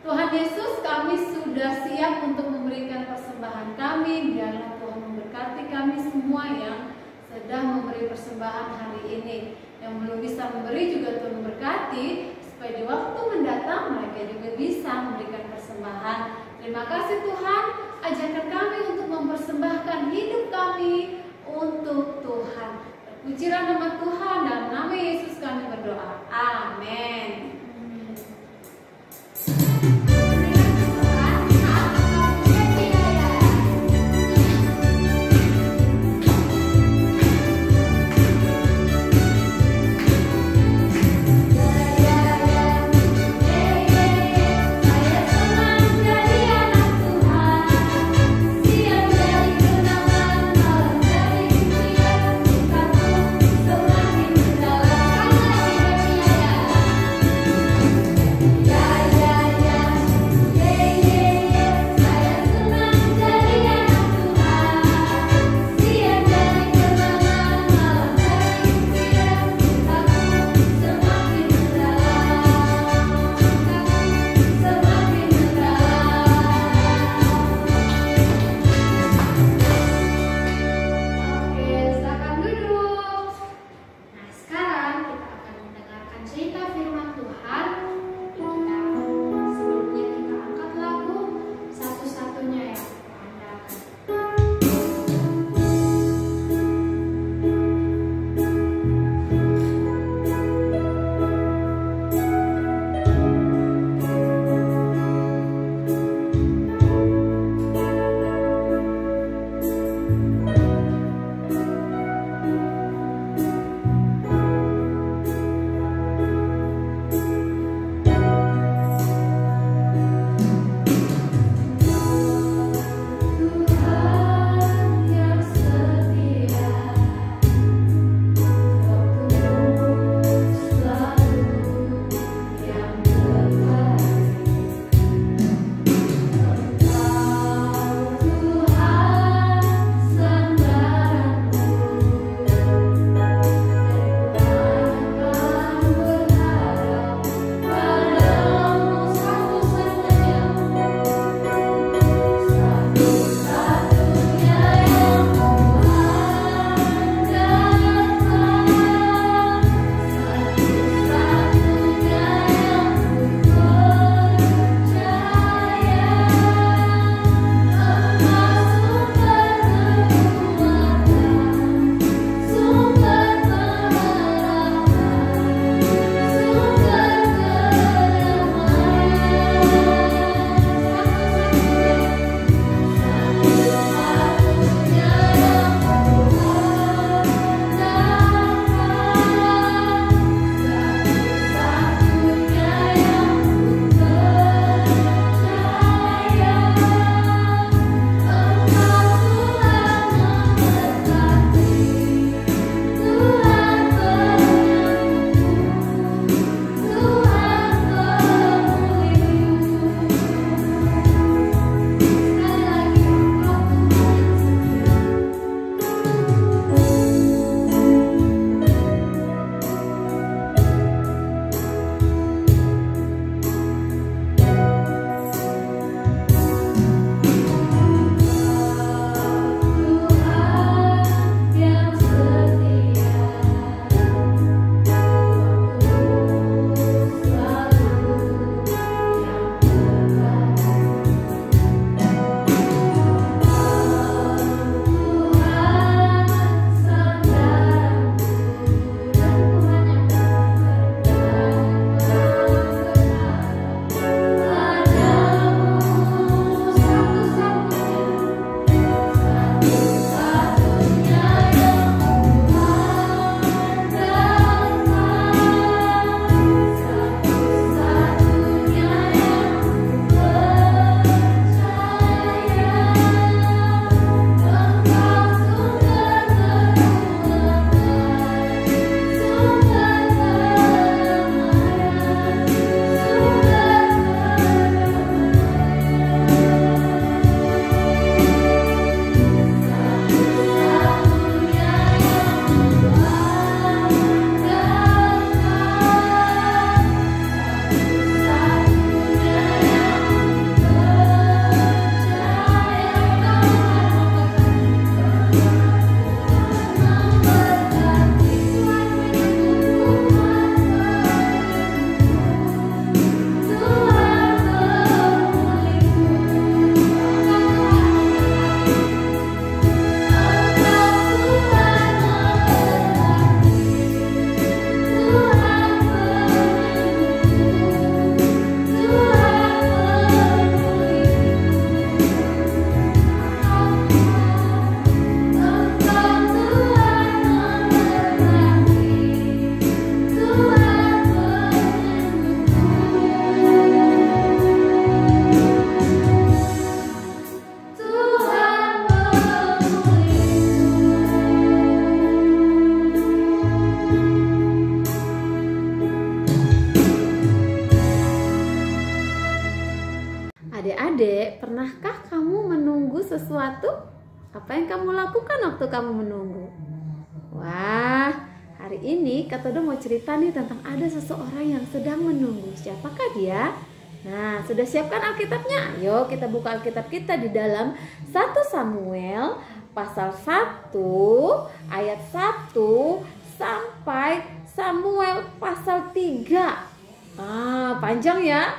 Tuhan Yesus, kami sudah siap untuk memberikan persembahan kami. Biarlah Tuhan memberkati kami semua yang sedang memberi persembahan hari ini. Yang belum bisa memberi juga Tuhan memberkati, supaya di waktu mendatang mereka juga bisa memberikan persembahan. Terima kasih Tuhan, ajarkan kami untuk mempersembahkan hidup kami untuk Tuhan. Terpujilah nama Tuhan, dalam nama Yesus kami berdoa. Amin. sesuatu? Apa yang kamu lakukan waktu kamu menunggu? Wah, hari ini Kak Todo mau cerita nih tentang ada seseorang yang sedang menunggu. Siapakah dia? Nah, sudah siapkan Alkitabnya? Ayo kita buka Alkitab kita di dalam 1 Samuel pasal 1 ayat 1 sampai Samuel pasal 3. Panjang ya.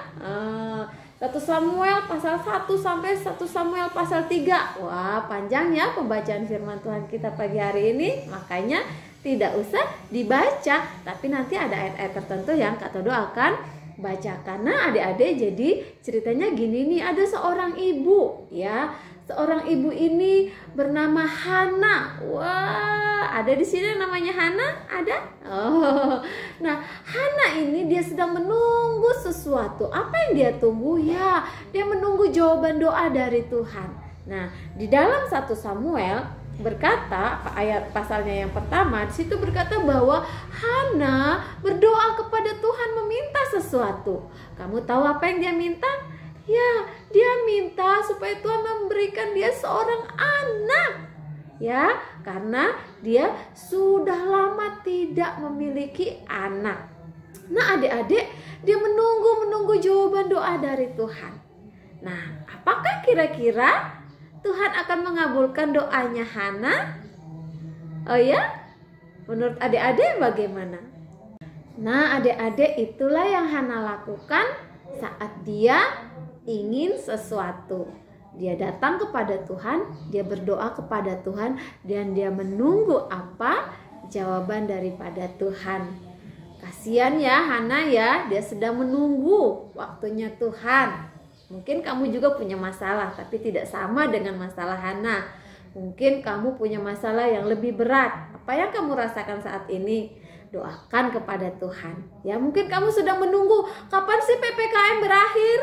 1 Samuel pasal 1 sampai 1 Samuel pasal 3. Wah, panjang ya pembacaan firman Tuhan kita pagi hari ini. Makanya tidak usah dibaca, tapi nanti ada ayat-ayat tertentu yang Kak Todo akan baca. Karena adik-adik jadi ceritanya gini nih, ada seorang ibu ya. Seorang ibu ini bernama Hana. Wah, ada di sini namanya Hana? Ada? Oh. Nah, Hana ini dia sedang menunggu sesuatu. Apa yang dia tunggu? Ya, dia menunggu jawaban doa dari Tuhan. Nah, di dalam 1 Samuel berkata, ayat pasalnya yang pertama, di situ berkata bahwa Hana berdoa kepada Tuhan meminta sesuatu. Kamu tahu apa yang dia minta? Ya, dia minta supaya Tuhan memberikan dia seorang anak. Ya, karena dia sudah lama tidak memiliki anak. Nah, adik-adik, dia menunggu jawaban doa dari Tuhan. Nah, apakah kira-kira Tuhan akan mengabulkan doanya Hana? Oh ya? Menurut adik-adik bagaimana? Nah, adik-adik, itulah yang Hana lakukan saat dia ingin sesuatu. Dia datang kepada Tuhan, dia berdoa kepada Tuhan, dan dia menunggu apa jawaban daripada Tuhan. Kasihan ya Hana ya, dia sedang menunggu waktunya Tuhan. Mungkin kamu juga punya masalah, tapi tidak sama dengan masalah Hana. Mungkin kamu punya masalah yang lebih berat. Apa yang kamu rasakan saat ini? Doakan kepada Tuhan. Ya, mungkin kamu sedang menunggu kapan sih PPKM berakhir.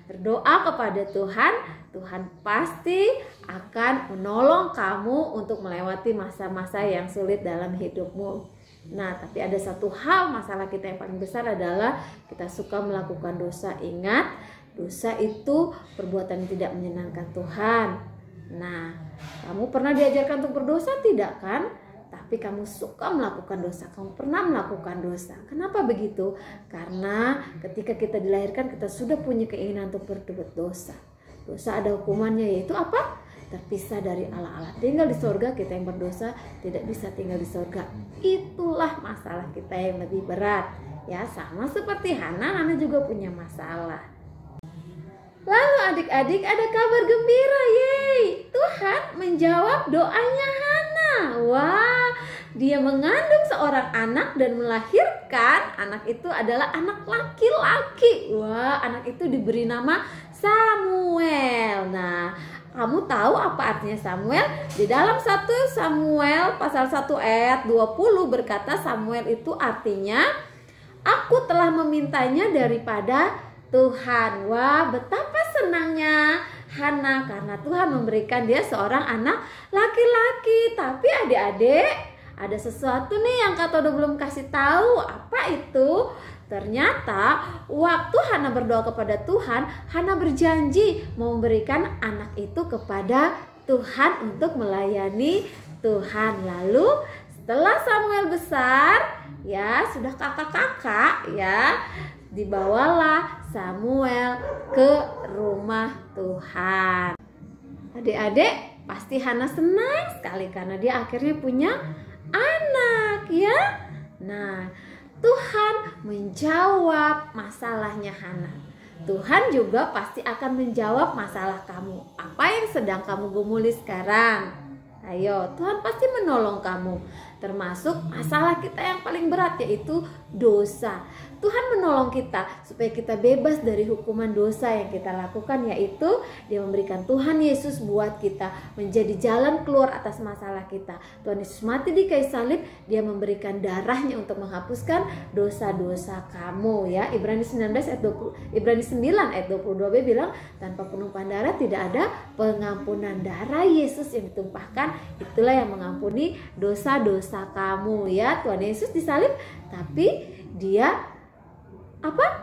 Berdoa kepada Tuhan, Tuhan pasti akan menolong kamu untuk melewati masa-masa yang sulit dalam hidupmu. Nah, tapi ada satu hal, masalah kita yang paling besar adalah kita suka melakukan dosa. Ingat, dosa itu perbuatan yang tidak menyenangkan Tuhan. Nah, kamu pernah diajarkan untuk berdosa tidak kan? Tapi kamu suka melakukan dosa, kamu pernah melakukan dosa. Kenapa begitu? Karena ketika kita dilahirkan kita sudah punya keinginan untuk berbuat dosa. Dosa ada hukumannya, yaitu apa? Terpisah dari Allah. Tinggal di surga. Kita yang berdosa tidak bisa tinggal di surga. Itulah masalah kita yang lebih berat. Ya, sama seperti Hana juga punya masalah. Lalu adik-adik, ada kabar gembira, yeay! Tuhan menjawab doanya Hana. Wah, dia mengandung seorang anak dan melahirkan. Anak itu adalah anak laki-laki. Wah, anak itu diberi nama Samuel. Nah, kamu tahu apa artinya Samuel? Di dalam 1 Samuel pasal 1 ayat 20 berkata Samuel itu artinya aku telah memintanya daripada Tuhan. Wah, betapa senangnya Hana karena Tuhan memberikan dia seorang anak laki-laki. Tapi adik-adik, ada sesuatu nih yang Kak Todo belum kasih tahu. Apa itu? Ternyata waktu Hana berdoa kepada Tuhan, Hana berjanji mau memberikan anak itu kepada Tuhan untuk melayani Tuhan. Lalu setelah Samuel besar, ya sudah kakak-kakak ya, dibawalah Samuel ke rumah Tuhan. Adik-adik, pasti Hana senang sekali karena dia akhirnya punya anak ya. Nah, Tuhan menjawab masalahnya Hana. Tuhan juga pasti akan menjawab masalah kamu. Apa yang sedang kamu gumuli sekarang? Ayo, Tuhan pasti menolong kamu. Termasuk masalah kita yang paling berat, yaitu dosa. Tuhan menolong kita supaya kita bebas dari hukuman dosa yang kita lakukan, yaitu Dia memberikan Tuhan Yesus buat kita menjadi jalan keluar atas masalah kita. Tuhan Yesus mati di kayu salib, Dia memberikan darahnya untuk menghapuskan dosa-dosa kamu ya. Ibrani 9 ayat 22b bilang tanpa penumpahan darah tidak ada pengampunan. Darah Yesus yang ditumpahkan itulah yang mengampuni dosa-dosa kamu ya. Tuhan Yesus disalib tapi Dia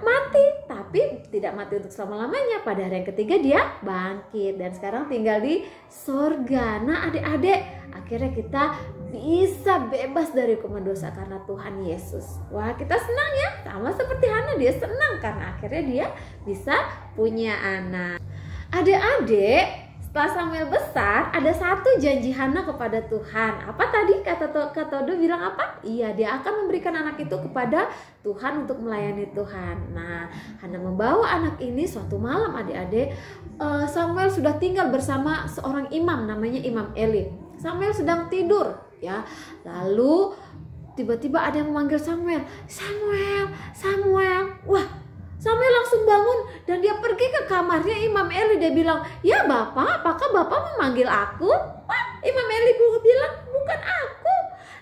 mati, tapi tidak mati untuk selama-lamanya. Pada hari yang ketiga dia bangkit dan sekarang tinggal di surga. Nah adik-adik, akhirnya kita bisa bebas dari hukuman dosa karena Tuhan Yesus. Wah, kita senang ya, sama seperti Hana, dia senang karena akhirnya dia bisa punya anak. Adik-adik, setelah Samuel besar, ada satu janji Hana kepada Tuhan. Apa tadi kata Todo bilang apa? Iya, dia akan memberikan anak itu kepada Tuhan untuk melayani Tuhan. Nah, Hana membawa anak ini suatu malam adik-adik. Samuel sudah tinggal bersama seorang imam namanya Imam Eli. Samuel sedang tidur ya. Lalu tiba-tiba ada yang memanggil Samuel. Samuel, Samuel. Wah, Samuel langsung bangun dan dia pergi ke kamarnya Imam Eli. Dia bilang, ya Bapak, apakah Bapak memanggil aku? Wah, Imam Eli bilang, bukan aku.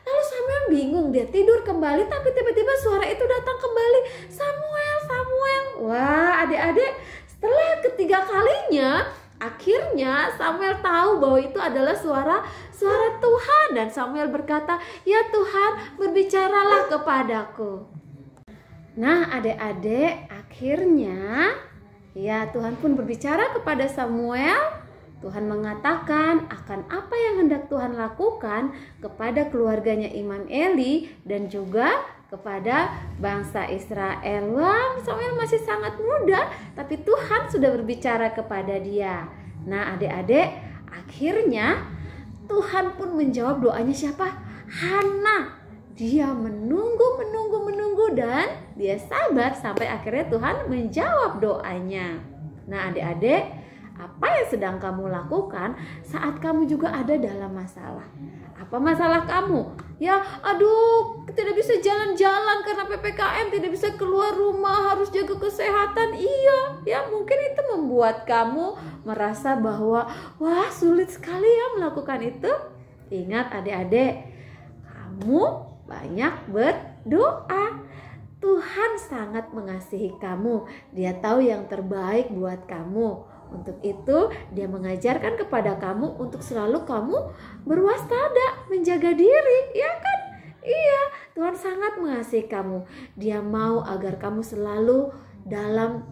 Lalu Samuel bingung, dia tidur kembali, tapi tiba-tiba suara itu datang kembali. Samuel, Samuel. Wah, adik-adik, setelah ketiga kalinya, akhirnya Samuel tahu bahwa itu adalah suara Tuhan. Dan Samuel berkata, ya Tuhan, berbicaralah kepadaku. Nah adik-adik, akhirnya ya Tuhan pun berbicara kepada Samuel. Tuhan mengatakan akan apa yang hendak Tuhan lakukan kepada keluarganya Imam Eli dan juga kepada bangsa Israel. Wah, Samuel masih sangat muda, tapi Tuhan sudah berbicara kepada dia. Nah adik-adik, akhirnya Tuhan pun menjawab doanya siapa? Hana. Dia menunggu dan dia sabar sampai akhirnya Tuhan menjawab doanya. Nah adik-adik, apa yang sedang kamu lakukan saat kamu juga ada dalam masalah? Apa masalah kamu? Ya, aduh, tidak bisa jalan-jalan karena PPKM, tidak bisa keluar rumah, harus jaga kesehatan. Iya, ya mungkin itu membuat kamu merasa bahwa wah sulit sekali ya melakukan itu. Ingat adik-adik, kamu banyak berdoa. Tuhan sangat mengasihi kamu. Dia tahu yang terbaik buat kamu. Untuk itu dia mengajarkan kepada kamu untuk selalu kamu berwaspada, menjaga diri, ya kan? Iya, Tuhan sangat mengasihi kamu. Dia mau agar kamu selalu dalam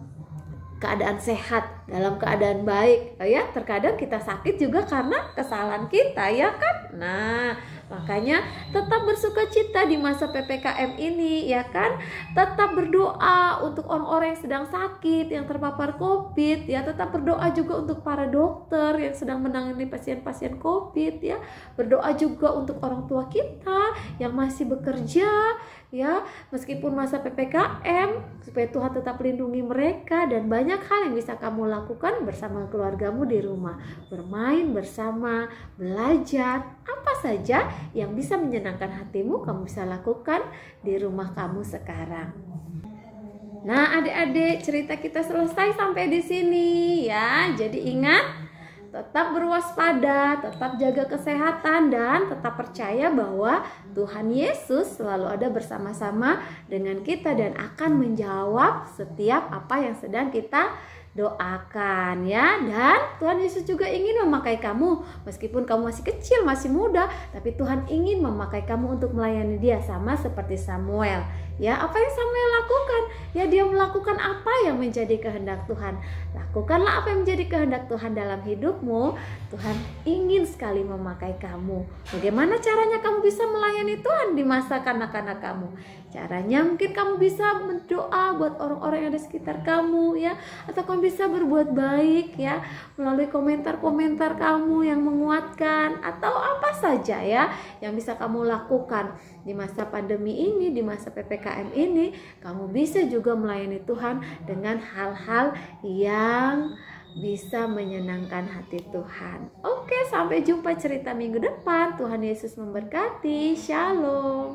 keadaan sehat, dalam keadaan baik. Ya, terkadang kita sakit juga karena kesalahan kita, ya kan? Nah, makanya tetap bersukacita di masa PPKM ini, ya kan? Tetap berdoa untuk orang-orang yang sedang sakit, yang terpapar COVID, ya. Tetap berdoa juga untuk para dokter yang sedang menangani pasien-pasien COVID, ya. Berdoa juga untuk orang tua kita yang masih bekerja, ya. Meskipun masa PPKM, supaya Tuhan tetap lindungi mereka. Dan banyak hal yang bisa kamu lakukan bersama keluargamu di rumah. Bermain bersama, belajar, apa saja yang bisa menyenangkan hatimu kamu bisa lakukan di rumah kamu sekarang. Nah adik-adik, cerita kita selesai sampai di sini ya. Jadi ingat, tetap berwaspada, tetap jaga kesehatan, dan tetap percaya bahwa Tuhan Yesus selalu ada bersama-sama dengan kita dan akan menjawab setiap apa yang sedang kita doakan ya. Dan Tuhan Yesus juga ingin memakai kamu, meskipun kamu masih kecil, masih muda, tapi Tuhan ingin memakai kamu untuk melayani Dia, sama seperti Samuel. Ya, apa yang Samuel lakukan? Ya, dia melakukan apa yang menjadi kehendak Tuhan. Lakukanlah apa yang menjadi kehendak Tuhan dalam hidupmu. Tuhan ingin sekali memakai kamu. Bagaimana caranya kamu bisa melayani Tuhan di masa kanak-kanak kamu? Caranya mungkin kamu bisa berdoa buat orang-orang yang ada sekitar kamu ya, atau kamu bisa berbuat baik ya melalui komentar-komentar kamu yang menguatkan, atau apa saja ya yang bisa kamu lakukan di masa pandemi ini, di masa PPKM ini. Kamu bisa juga melayani Tuhan dengan hal-hal yang bisa menyenangkan hati Tuhan. Oke, sampai jumpa cerita minggu depan. Tuhan Yesus memberkati. Shalom.